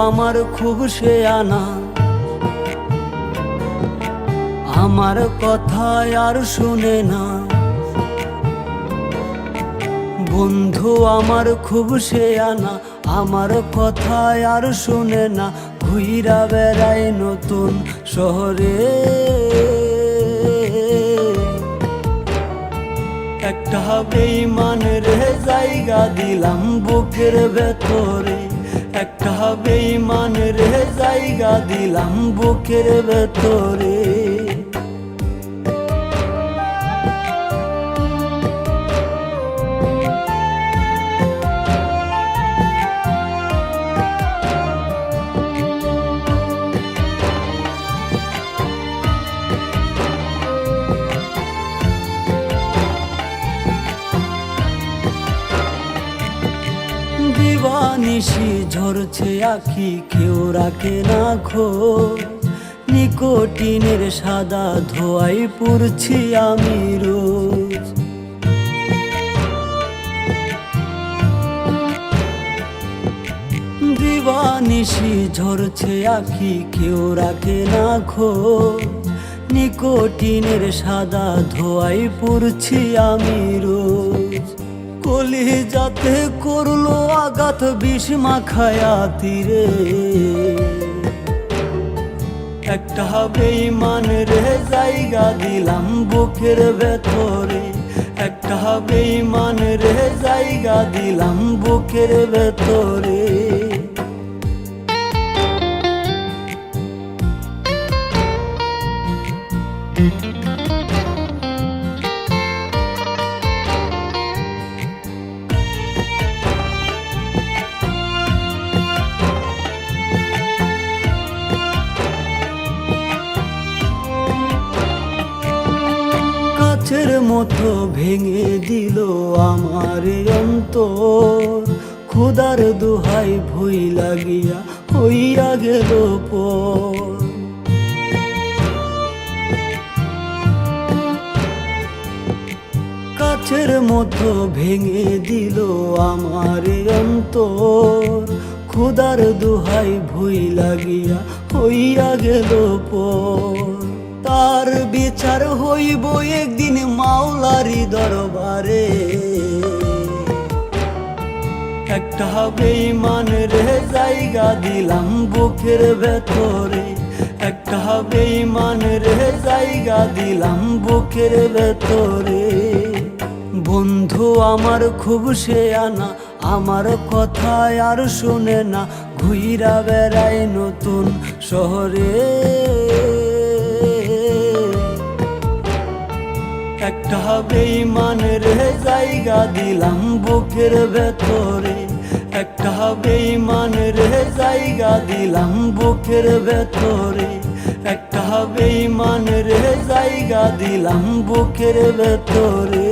আমার খুব শেয়ানা, আমার কথা আর শুনে না। বন্ধু আমার খুব শেয়ানা, আমার কথা আর শুনে না। ঘুইরা বেড়াই নতুন শহরে, একটা বেঈমান রে জায়গা দিলাম বুকের ভেতরে, একটা বেঈমান রে জায়গা দিলাম বুকের ভেতরে। দিবানিশি ঝরছে আখি, কেউ রাখে না খোঁজ। নিকোটিনের সাদা ধোঁয়ায় পুড়ছি আমি রোজ। দিবানিশি ঝরছে আখি, কেউ রাখে না খোঁজ। নিকোটিনের সাদা ধোঁয়ায় পুড়ছি আমি রোজ। কলিজাতে করলো আঘাত বিষ মাখায়া তীরে, একটা বেঈমান রে জায়গা দিলাম বুকের ভেতরে, একটা বেঈমান রে জায়গা দিলাম বুকের ভেতরে। কাচের মতো ভেঙে দিল আমার অন্তর, খোদার দোহাই ভুই লাগিয়া হইয়া গেল পর। কাচের মতো ভেঙে দিল আমার অন্তর, খোদার দোহাই ভুই লাগিয়া হইয়া গেল পর। তার বিচার হইব একদিন মাওলারি দরবারে, একটা বেঈমান রে জায়গা দিলাম বুকের ভেতরে, একটা বেঈমান রে জায়গা দিলাম বুকের ভেতরে। বন্ধু আমার খুব শেয়ানা, আমার কথা আর শুনে না। ঘুইরা বেড়াই নতুন শহরে, একটা বেঈমান রে জায়গা দিলাম বুকের ভেতরে, একটা বেঈমান রে জায়গা দিলাম বুকের ভেতরে, একটা বেঈমান রে জায়গা দিলাম বুকের ভেতরে।